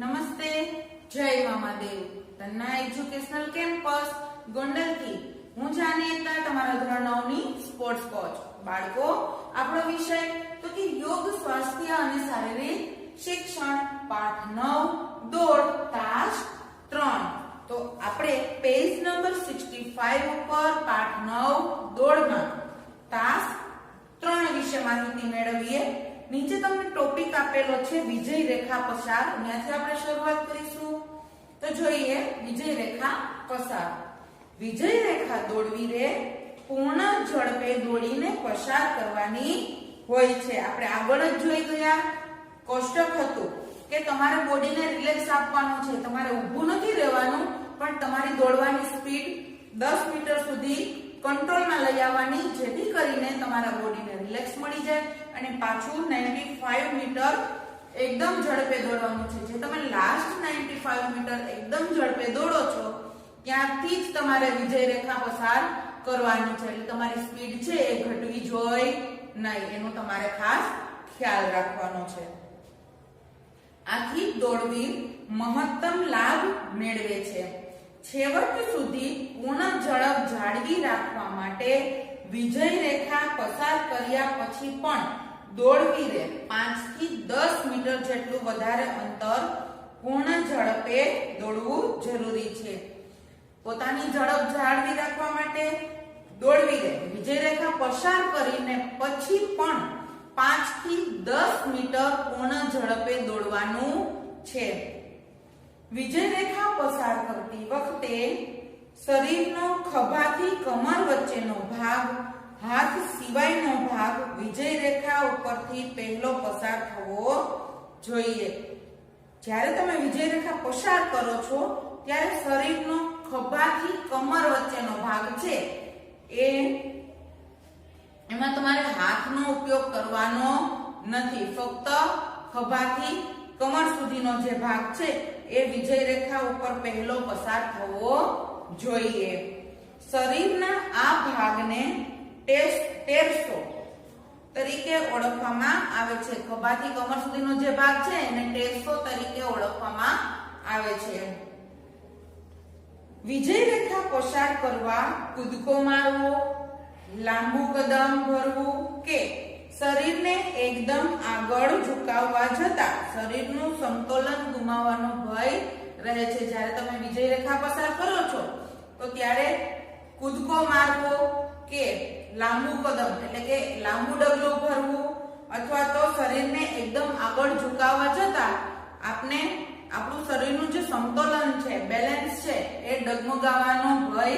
નમસ્તે, જય Mamadev. Tanna educational campus ગોંડલથી હું જાણીતા તમારા ધોરણ 9 ની સ્પોર્ટ્સ કોચ. બાળકો, આપણો વિષય તો કે યોગ, સ્વાસ્થ્ય અને શારીરિક શિક્ષણ, પાઠ 9 દોડ તાસ 3. તો આપણે પેજ નંબર 65 ઉપર પાઠ 9 દોડમાં તાસ 3 વિશે માહિતી મેળવીએ. નીચે તમને ટોપિક આપેલો છે વિજય રેખા પસાર. અહીંયાથી આપણે શરૂઆત કરીશું. તો જોઈએ વિજય રેખા પસાર. વિજય રેખા દોડવી રે પૂર્ણ ઝડપે દોડીને પસાર કરવાની હોય છે. આપણે આગળ જ જોઈ ગયા, કોષ્ટક હતું કે તમારે બોડીને રિલેક્સ આપવાનું છે. તમારે ઊભું નથી રહેવાનું, પણ તમારી દોડવાની સ્પીડ 10 મીટર સુધી કંટ્રોલમાં લઈ આવવાની, જેથી કરીને તમારા બોડીને રિલેક્સ મળી જાય અને પાછું 95 મીટર એકદમ ઝડપે દોડવાનું છે. જે તમે લાસ્ટ 95 મીટર એકદમ ઝડપે દોડો છો ત્યાંથી જ તમારે વિજય રેખા પસાર કરવાની છે. એટલે તમારી સ્પીડ છે એ ઘટવી જોઈએ નહીં, એનો તમારે ખાસ ખ્યાલ રાખવાનો છે. આથી દોડવીર મહત્તમ લાભ મેળવે છે. છેવટ સુધી પૂર્ણ ઝડપ જાળવી રાખવા માટે વિજય રેખા પસાર કર્યા પછી પણ દોડવીરે 5 થી 10 મીટર જેટલું વધારે અંતર પૂર્ણ ઝડપે દોડવું જરૂરી છે. પોતાની ઝડપ જાળવી રાખવા માટે દોડવીરે વિજય રેખા પસાર કરીને પછી પણ 5 થી 10 મીટર પૂર્ણ ઝડપે દોડવાનું છે. વિજય રેખા પસાર કરતી વખતે શરીરનો ખભાથી કમર વચ્ચેનો ભાગ, હાથ સિવાયનો ભાગ વિજય રેખા ઉપરથી પહેલો પસાર થવો જોઈએ. જ્યારે તમે વિજય રેખા પસાર કરો છો ત્યારે શરીરનો ખભાથી કમર વચ્ચેનો ભાગ છે એમાં તમારે હાથનો ઉપયોગ કરવાનો નથી. ફક્ત ખભાથી કમર સુધીનો જે ભાગ છે એ વિજય રેખા ઉપર પહેલો પસાર થવો જોઈએ. શરીરના આ ભાગને ટેરસો તરીકે ઓળખવામાં આવે છે. ખભાથી કમર સુધીનો જે ભાગ છે એને ટેરસો તરીકે ઓળખવામાં આવે છે. વિજય રેખા પસાર કરવા કૂદકો મારવો, લાંબુ કદમ ભરવું કે શરીરને એકદમ આગળ ઝુકાવવા જતા શરીરનું સંતુલન ગુમાવવાનો ભય રહે છે. જ્યારે તમે વિજય રેખા પસાર કરો છો તો ત્યારે કૂદકો મારવો કે લાંબુ કદમ એટલે કે લાંબુ ડગલું ભરવું અથવા તો શરીરને એકદમ આગળ ઝુકાવવા જતા આપને આપણું શરીરનું જે સંતુલન છે, બેલેન્સ છે એ ડગમગાવવાનો ભય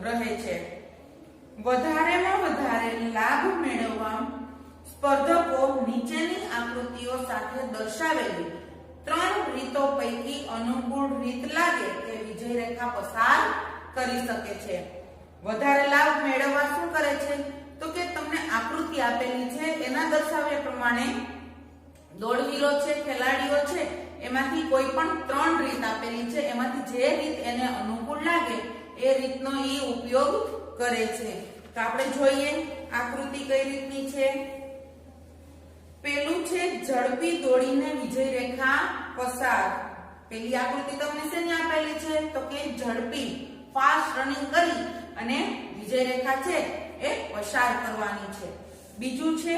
રહે છે. વધારેમાં વધારે લાભ મેળવવા સ્પર્ધકો નીચેની આકૃતિઓ સાથે દર્શાવેલી 3 રીતો પૈકી અનુકૂળ રીત લાગે તે વિજય રેખા પસાર કરી શકે છે. વધારે લાભ મેળવવા શું કરે છે તો કે તમને આકૃતિ આપેલી છે એના દર્શાવ્યા પ્રમાણે દોડવીરો છે, ખેલાડીઓ છે, એમાંથી કોઈ પણ 3 રીત આપેલી છે. એમાંથી જે રીત એને અનુકૂળ લાગે એ રીતનો એ ઉપયોગ કરે છે. તો આપણે જોઈએ આકૃતિ કઈ રીતની છે. પેલું છે ઝડપી દોડીને વિજય રેખા પસાર. પેલી આકૃતિ તમને શેની આપેલી છે તો કે ઝડપી ફાસ્ટ રનિંગ કરી અને વિજય રેખા છે એ પસાર કરવાની છે. બીજું છે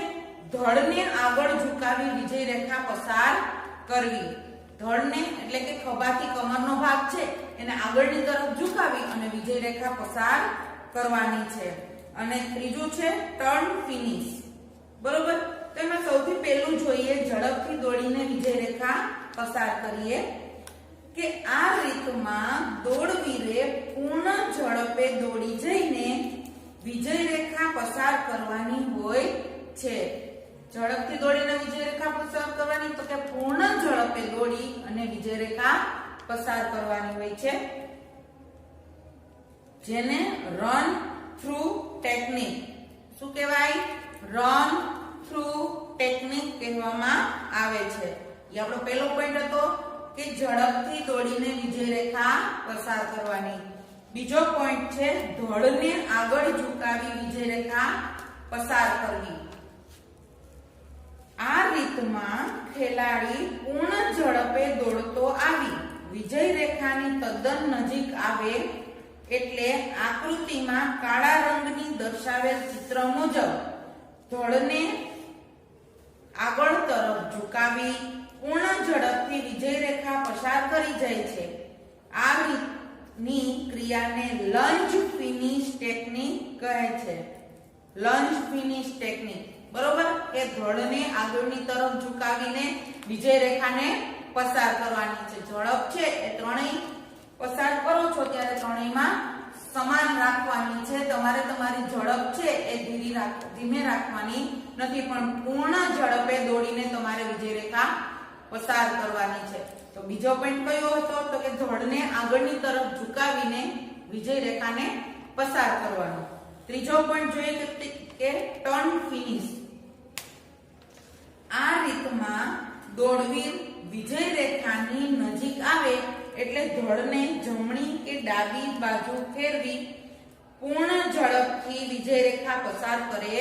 ધડને આગળ ઝુકાવી વિજય રેખા પસાર કરવી. ધડને એટલે કે ખભાથી કમરનો ભાગ છે એને આગળની તરફ ઝુકાવી અને વિજય રેખા પસાર કરવાની છે. અને ત્રીજું છે ટર્ન ફિનિશ. બરોબર? તો એમાં સૌથી પહેલું જોઈએ ઝડપથી દોડીને વિજય રેખા પસાર કરીએ કે આ રીતમાં દોડવીરે પૂર્ણ ઝડપે દોડી જઈને વિજય રેખા પસાર કરવાની હોય છે. ઝડપથી દોડીને વિજય રેખા પસાર કરવાની તો કે પૂર્ણ ઝડપે દોડી અને વિજય રેખા પસાર કરવાની હોય છે, જેને રન થ્રુ ટેકનિક. શું કહેવાય? રન થ્રુ ટેકનિક કહેવામાં આવે છે. એ આપણો પહેલો પોઈન્ટ હતો કે ઝડપથી દોડીને વિજય રેખા પસાર કરવાની. બીજો પોઈન્ટ છે ધડને આગળ ઝુકાવી વિજય રેખા પસાર કરવી. આ રીતમાં ખેલાડી પૂર્ણ ઝડપે દોડતો આવી વિજય રેખાની તદ્દન નજીક આવે એટલે આકૃતિમાં કાળા રંગની દર્શાવેલ ચિત્ર મુજબ ધડને આગળ તરફ ઝુકાવી પૂર્ણ ઝડપથી વિજય રેખા પસાર કરી જાય છે. આ રીતની ક્રિયાને લંજ ફિનિશ ટેકનિક કહે છે. લંજ ફિનિશ ટેકનિક, બરોબર, કે ધડને આગળની તરફ ઝુકાવીને વિજય રેખાને પસાર કરવાની છે. ઝડપ છે એ ત્રણેય પસાર કરો છો ત્યારે ત્રણેયમાં સમાન રાખવાની છે. તમારે તમારી ઝડપ છે એ ધીમે રાખવાની નથી, પણ પૂર્ણ ઝડપે દોડીને તમારે વિજય રેખા પસાર કરવાની છે. તો બીજો પોઈન્ટ કયો હતો? તો કે ધડને આગળની તરફ ઝુકાવીને વિજય રેખાને પસાર કરવાનો. ત્રીજો પોઈન્ટ જોઈએ કે ટર્ન ફિનિશ. આ રીતમાં દોડવીર વિજય રેખાની નજીક આવે એટલે ધડને જમણી કે ડાબી બાજુ ફેરવી પૂર્ણ ઝડપથી વિજય રેખા પસાર કરે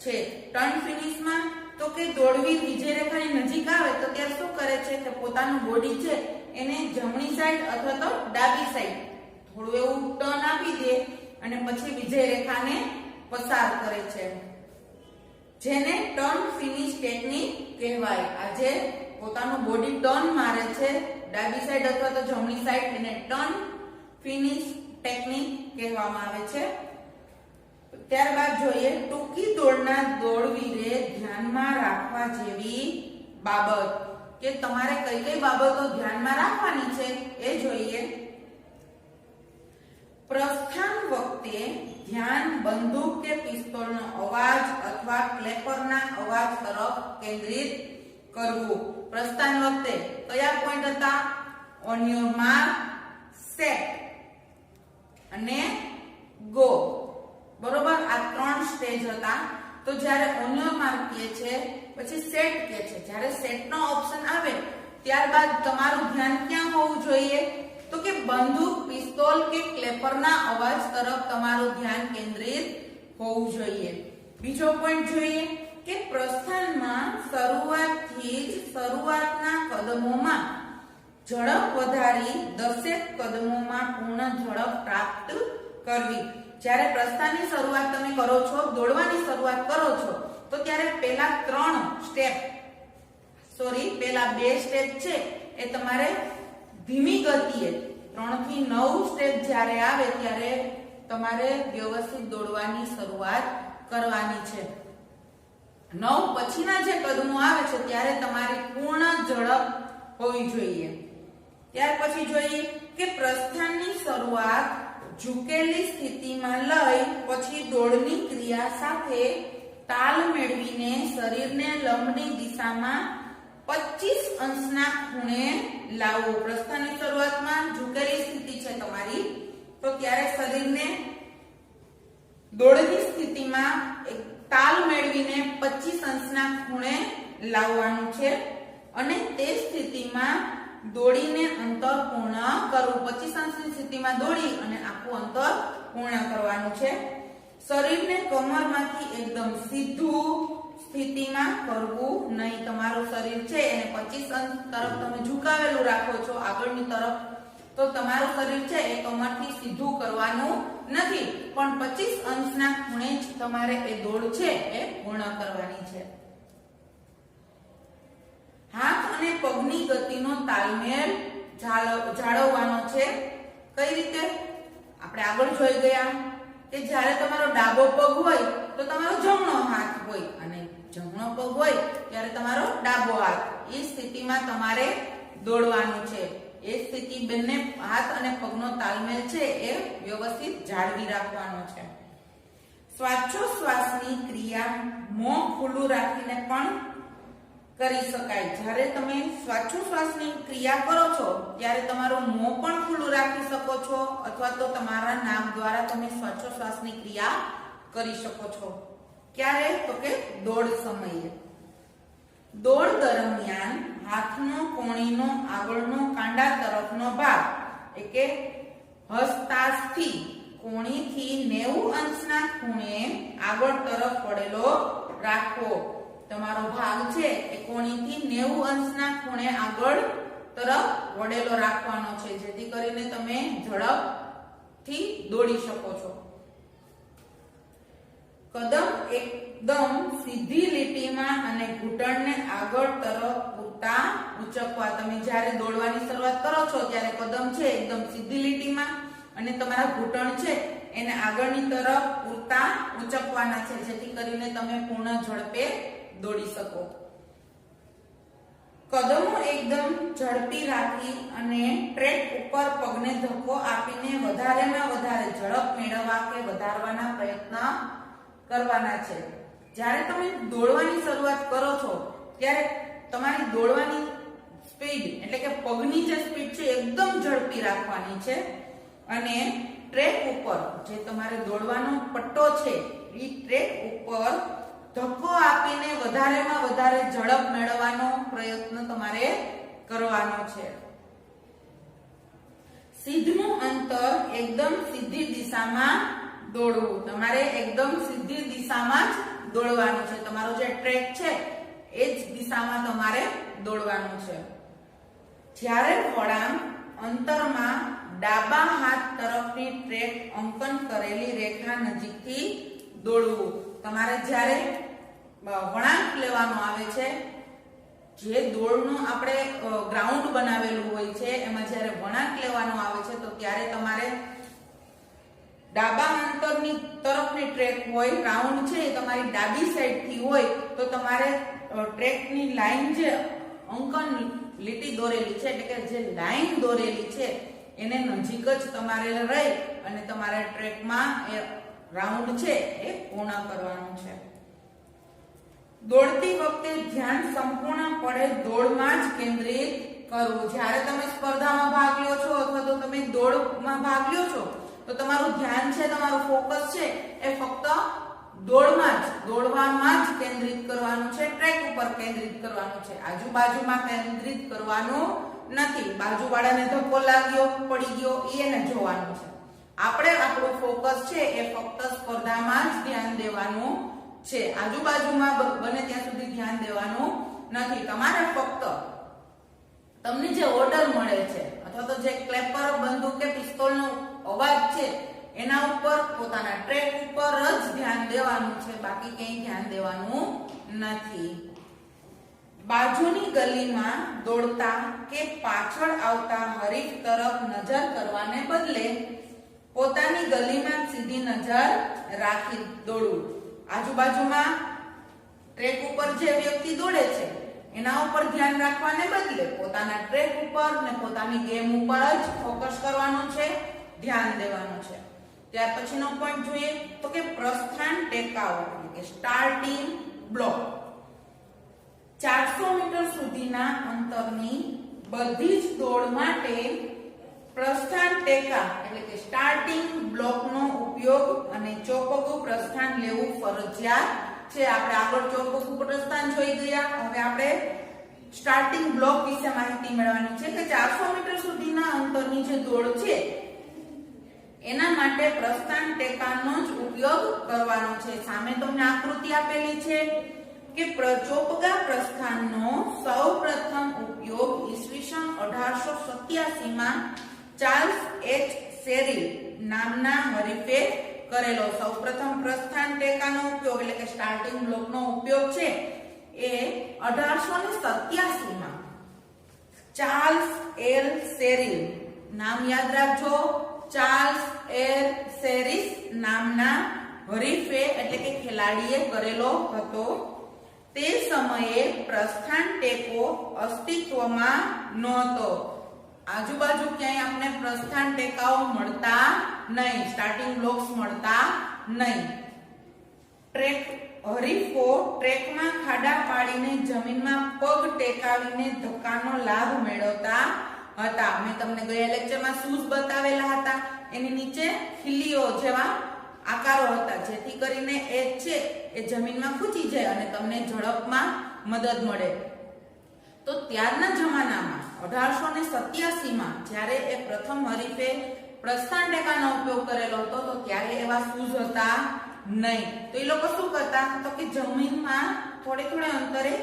છે. ટર્ન ફિનિશમાં તો કે દોડવીર વિજય રેખાની નજીક આવે તો ત્યારે શું કરે છે કે પોતાનું બોડી છે એને જમણી સાઈડ અથવા તો ડાબી સાઈડ થોડું એવું ટર્ન આપી દે અને પછી વિજય રેખાને પસાર કરે છે, જેને ટર્ન ફિનિશ ટેકનિક કહેવાય. આજે પોતાનું બોડી ટર્ન મારે છે ડાબી સાઈડ અથવા તો જમણી સાઈડ, એને ટર્ન ફિનિશ ટેકનિક કહેવામાં આવે છે. ત્યારબાદ જોઈએ ટૂંકી દોડના દોડવીરે ધ્યાનમાં રાખવા જેવી બાબત, કે તમારે કઈ કઈ બાબતો ધ્યાનમાં રાખવાની છે એ જોઈએ. પ્રસ્થાન વખતે ધ્યાન બંદૂક કે પિસ્તોલનો અવાજ અથવા ક્લેપરના અવાજ તરફ કેન્દ્રિત કરવું. પ્રસ્થાન વખતે કયા પોઈન્ટ હતા? ઓન યોર માર્ક, સેટ અને ગો. બરોબર, આ ત્રણ સ્ટેજ હતા. તો જ્યારે ઓન યોર માર્ક કહે છે પછી સેટ કહે છે. જ્યારે સેટ નો ઓપ્શન આવે ત્યારબાદ તમારું ધ્યાન ક્યાં હોવું જોઈએ? તો કે બંદૂક, પિસ્તોલ કે ક્લેપરના અવાજ તરફ તમારું ધ્યાન કેન્દ્રિત હોવું જોઈએ. બીજો પોઈન્ટ જોઈએ કે પ્રસ્થાનમાં શરૂઆતના કદમોમાં ઝડપ વધારી 10 કદમોમાં પૂર્ણ ઝડપ પ્રાપ્ત કરવી. જ્યારે પ્રસ્થાનની શરૂઆત તમે કરો છો, દોડવાની શરૂઆત કરો છો, તો ત્યારે પહેલા પહેલા બે સ્ટેપ છે એ તમારે ધીમી ગતિએ 3 થી 9 સ્ટેપ જ્યારે આવે ત્યારે તમારે વ્યવસ્થિત દોડવાની શરૂઆત કરવાની છે. 9 પછીના જે કદમો આવે છે ત્યારે તમારી પૂર્ણ ઝડપ હોવી જોઈએ. ત્યાર પછી જોઈએ કે પ્રસ્થાનની શરૂઆત ઝૂકેલી સ્થિતિમાં લઈ પછી દોડની ક્રિયા સાથે તાલ મેળવીને શરીરને લંબની દિશામાં 25 અંશના ખૂણે લાવવું. પ્રસ્થાનની શરૂઆતમાં ઝૂકેલી સ્થિતિ છે તમારી, તો ત્યારે શરીરને દોડની સ્થિતિમાં એક તાલ મેળવીને 25 અંશના ખૂણે લાવવાનું છે અને તે સ્થિતિમાં દોડીને અંતર પૂર્ણ કરવું. 25 અંશની સ્થિતિમાં દોડી અને આખું અંતર પૂર્ણ કરવાનું છે. શરીરને કમરમાંથી એકદમ સીધું સ્થિતિમાં કરવું નહીં. તમારું શરીર છે એને 25 અંશ તરફ તમે ઝુકાવેલું રાખો છો આગળની તરફ, તો તમારું શરીર છે એ કમરથી સીધું કરવાનું નથી, પણ 25 અંશના ખૂણે જ તમારે એ દોડ છે એ પૂર્ણ કરવાની છે. હાથ અને પગની ગતિનો તાલમેલ જાળવવાનો છે. કઈ રીતે? આપણે આગળ જોઈ ગયા કે જ્યારે તમારો ડાબો પગ હોય તો તમારો જમણો હાથ હોય અને જમણો પગ હોય ત્યારે તમારો ડાબો હાથ. એ સ્થિતિમાં તમારે દોડવાનું છે. એ સ્થિતિ બંને હાથ અને પગનો તાલમેલ છે એ વ્યવસ્થિત જાળવી રાખવાનો છે. શ્વાસોશ્વાસની ક્રિયા મોં ખુલ્લું રાખીને પણ કરી શકાય. જ્યારે તમે શ્વાસોશ્વાસની ક્રિયા કરો છો ત્યારે તમારું મોં પણ ખુલ્લું રાખી શકો છો અથવા તો તમારા નાક દ્વારા તમે શ્વાસોશ્વાસની ક્રિયા કરી શકો છો. ક્યારે? તો કે દોડ સમયે. દોડ દરમિયાન હાથનો કોણીનો આગળનો કાંડા તરફનો ભાગ એટલે હસ્તાસ્થિ કોણીથી 90 અંશના ખૂણે આગળ તરફ પડેલો રાખવો. તમારો ભાગ છે એ કોણીથી 90 અંશના ખૂણે આગળ તરફ વળેલો રાખવાનો છે, જેથી કરીને તમે ઝડપથી દોડી શકો છો. કદમ એકદમ સીધી લીટીમાં અને ઘૂંટણને આગળ તરફ પૂરતા ઉંચકવા. તમે જ્યારે દોડવાની શરૂઆત કરો છો ત્યારે કદમ છે એકદમ સીધી લીટીમાં અને તમારા ઘૂંટણ છે એને આગળની તરફ પૂરતા ઉંચકવાના છે, જેથી કરીને તમે પૂર્ણ ઝડપે દોડી શકો. કદમો એકદમ ઝડપી રાખી અને ટ્રેક ઉપર પગને ધક્કો આપીને વધારેમાં વધારે ઝડપ મેળવવા કે વધારવાના પ્રયત્ન કરવાના છે. જ્યારે તમે દોડવાની શરૂઆત કરો છો ત્યારે તમારી દોડવાની સ્પીડ એટલે કે પગની જે સ્પીડ છે એકદમ ઝડપી રાખવાની છે અને ટ્રેક ઉપર જે તમારે દોડવાનો પટ્ટો છે એ ટ્રેક ઉપર ધક્કો આપીને વધારેમાં વધારે ઝડપ મેળવવાનો પ્રયત્ન તમારે કરવાનો છે. સીધનું અંતર એકદમ સીધી દિશામાં દોડવું. તમારે એકદમ સીધી દિશામાં જ દોડવાનું છે. તમારો જે ટ્રેક છે એ જ દિશામાં તમારે દોડવાનું છે. જ્યારે વળાંક અંતરમાં ડાબા હાથ તરફની ટ્રેક અંકન કરેલી રેખા નજીકથી દોડવું. તમારે જ્યારે વળાંક લેવાનો આવે છે, જે દોડનું આપણે ગ્રાઉન્ડ બનાવેલું હોય છે એમાં જ્યારે વળાંક લેવાનો આવે છે તો ત્યારે તમારે ડાબા અંતરની તરફની ટ્રેક હોય, રાઉન્ડ છે એ તમારી ડાબી સાઈડથી હોય તો તમારે ટ્રેકની લાઈન જે અંકન લીટી દોરેલી છે એટલે કે જે લાઈન દોરેલી છે એને નજીક જ તમારે રહી અને તમારે ટ્રેકમાં એ રાઉન્ડ છે એ પૂર્ણ કરવાનું છે. દોડતી વખતે ધ્યાન સંપૂર્ણપણે દોડમાં જ કેન્દ્રિત કરવું. જ્યારે તમે સ્પર્ધામાં ભાગ લ્યો છો અથવા તો તમે દોડમાં ભાગ લ્યો છો તો તમારું ધ્યાન છે, તમારું ફોકસ છે એ ફક્ત દોડવામાં જ કેન્દ્રિત કરવાનું છે, ટ્રેક ઉપર કેન્દ્રિત કરવાનું છે. આજુબાજુમાં કેન્દ્રિત કરવાનું નથી. બાજુવાળાને ધક્કો લાગ્યો, પડી ગયો એને જોવાનું છે. આપણે આપણું ફોકસ છે એ ફક્ત સ્પર્ધામાં જ ધ્યાન દેવાનું છે. આજુબાજુમાં બને ત્યાં સુધી ધ્યાન દેવાનું નથી. તમારે ફક્ત તમને જે ઓર્ડર મળે છે અથવા તો જે ક્લેપર, બંદૂક કે પિસ્તોલનો અવાજ છે એના ઉપર, પોતાના ટ્રેક ઉપર જ ધ્યાન દેવાનું છે, બાકી ક્યાંય ધ્યાન દેવાનું નથી. બાજુની ગલીમાં દોડતા કે પાછળ આવતા હરીફ તરફ નજર કરવાને બદલે પોતાની ગલીમાં સીધી નજર રાખી દોડવું. આજુબાજુમાં ટ્રેક ઉપર જે વ્યક્તિ દોડે છે એના ઉપર ધ્યાન રાખવાને બદલે પોતાના ટ્રેક ઉપર ને પોતાની ગેમ ઉપર જ ફોકસ કરવાનું છે, ધ્યાન દેવાનું છે. ત્યાર પછીનો પોઈન્ટ જોઈએ તો કે પ્રસ્થાન ટેકાઓ એટલે કે સ્ટાર્ટિંગ બ્લોક. 400 મીટર સુધીના અંતરની બધી જ દોડ માટે પ્રસ્થાન ટેકા એટલે કે સ્ટાર્ટિંગ બ્લોકનો ઉપયોગ અને ચોપગું પ્રસ્થાન લેવું ફરજિયાત છે. આપણે આગળ ચોપગું પ્રસ્થાન જોઈ ગયા, હવે આપણે સ્ટાર્ટિંગ બ્લોક વિશે માહિતી મેળવવાની છે કે 400 મીટર સુધીના અંતરની જે દોડ છે એના માટે પ્રસ્થાન ટેકાનો જ ઉપયોગ કરવાનો છે. સામે તમને આકૃતિ આપેલી છે કે ચોપગા પ્રસ્થાનનો સૌપ્રથમ ઉપયોગ ઈસવીસન 1887 માં ચાર્લ્સ એચ શેરી નામના હરીફે કરેલો. સૌપ્રથમ પ્રસ્થાન ટેકાનો ઉપયોગ એટલે કે સ્ટાર્ટિંગ બ્લોકનો ઉપયોગ છે એ 1887 માં ચાર્લ્સ એલ શેરી, નામ યાદ રાખજો, ચાર્લ્સ એલ શેરીસ નામના હરીફે એટલે કે ખેલાડીએ કરેલો હતો. તે સમયે પ્રસ્થાન ટેકો અસ્તિત્વમાં નહોતો. આજુબાજુ ક્યાંય આપણે પ્રસ્થાન ટેકાઓ મળતા નહીં, સ્ટાર્ટિંગ બ્લોક્સ મળતા નહીં. હરીફો ટ્રેકમાં ખાડા પાડીને જમીનમાં પગ ટેકાવીને ધક્કાનો લાભ મેળવતા હતા. મેં તમને ગયા લેક્ચરમાં શૂઝ બતાવેલા હતા, એની નીચે ખીલીઓ જેવા આકારો હતા, જેથી કરીને એ છે એ જમીનમાં ખૂંચી જાય અને તમને ઝડપમાં મદદ મળે. તો ત્યારના જમાનામાં 1887 માં જ્યારે એ પ્રથમ હરીફે પ્રસ્થાન ટેકાનો ઉપયોગ કરેલો હતો તો ત્યારે એવા શૂઝ હતા નહીં. તો એ લોકો શું કરતા તો કે જમીનમાં થોડે અંતરે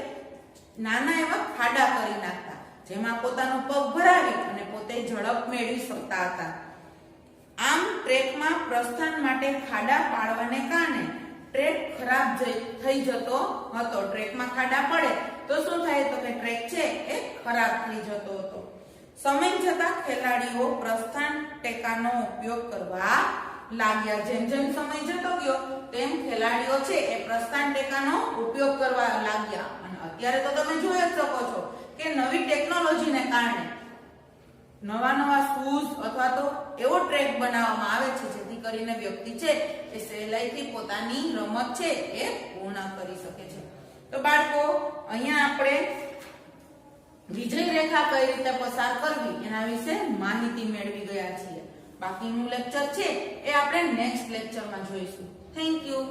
નાના એવા ખાડા કરી નાખતા, જેમાં પોતાનો પગ ભરાવી અને પોતે ઝડપ મેળવી શકતા હતા. આમ ટ્રેકમાં પ્રસ્થાન માટે ખાડા પાડવાને કારણે ટ્રેક ખરાબ થઈ જતો હતો. ટ્રેકમાં ખાડા પડે તો શું થાય તો કે ટ્રેક છે એ ખરાબ થઈ જતો હતો. સમય જતા ખેલાડીઓ પ્રસ્થાન ટેકાનો ઉપયોગ કરવા લાગ્યા. જેમ જેમ સમય જતો ગયો તેમ ખેલાડીઓ છે એ પ્રસ્થાન ટેકાનો ઉપયોગ કરવા લાગ્યા. અને અત્યારે તો તમે જોઈ જ શકો છો કે નવી ટેકનોલોજીને કારણે નવા શૂઝ અથવા તો એવો ટ્રેક બનાવવામાં આવે છે જેથી કરીને વ્યક્તિ છે એ સહેલાઈથી પોતાની રમત છે એ પૂર્ણ કરી શકે છે. તો બાળકો, અહીંયા આપણે વિજય રેખા કઈ રીતે પસાર કરવી એના વિશે માહિતી મેળવી ગયા છીએ. બાકીનું લેક્ચર છે એ આપણે નેક્સ્ટ લેક્ચરમાં જોઈશું. Thank you.